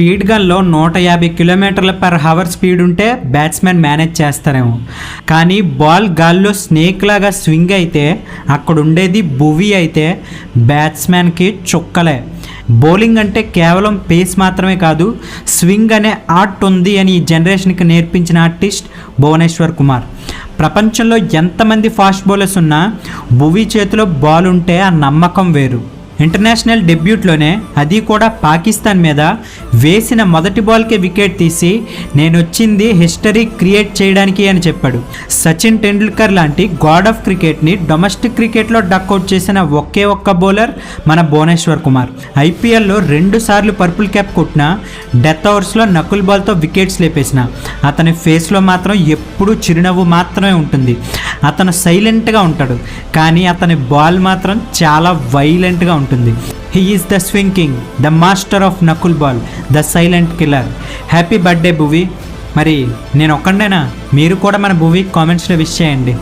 Speed గన్లో 150 km/h speed ఉంటే batsmen manage చేస్తారేమో, కానీ బాల్ గాల్లో స్నేక్ లాగా స్వింగ్ అయితే అక్కడ ఉండేది భువి అయితే బ్యాట్స్మెన్కి చుక్కలే. బౌలింగ్ అంటే కేవలం పేస్ మాత్రమే కాదు, స్వింగ్ అనే ఆర్ట్ ఉంది అని ఈ జనరేషన్కి నేర్పించిన ఆర్టిస్ట్ భువనేశ్వర్ కుమార్. ప్రపంచంలో ఎంతమంది ఫాస్ట్ బౌలర్స్ ఉన్నా భువి చేతిలో బాల్ ఉంటే ఆ నమ్మకం వేరు. ఇంటర్నేషనల్ డెబ్యూట్లోనే, అది కూడా పాకిస్తాన్ మీద వేసిన మొదటి బాల్కే వికెట్ తీసి నేను వచ్చింది హిస్టరీ క్రియేట్ చేయడానికి అని చెప్పాడు. సచిన్ టెండూల్కర్ లాంటి గాడ్ ఆఫ్ క్రికెట్ని డొమెస్టిక్ క్రికెట్లో డక్అవుట్ చేసిన ఒకే ఒక్క బౌలర్ మన భువనేశ్వర్ కుమార్. ఐపీఎల్లో 2 సార్లు పర్పుల్ క్యాప్ కొట్టిన, డెత్ ఓవర్స్లో నకుల్ బాల్తో వికెట్స్ లేపేసిన. అతని ఫేస్లో మాత్రం ఎప్పుడూ చిరునవ్వు మాత్రమే ఉంటుంది. అతను సైలెంట్గా ఉంటాడు, కానీ అతని బాల్ మాత్రం చాలా వైలెంట్గా ఉంటుంది. He is the swing king, the master of knuckle ball, the silent killer. Happy birthday Bhuvi. మరి నేను ఒక్కడేనా? మీరు కూడా మన భువి కామెంట్స్లో విష్ చేయండి.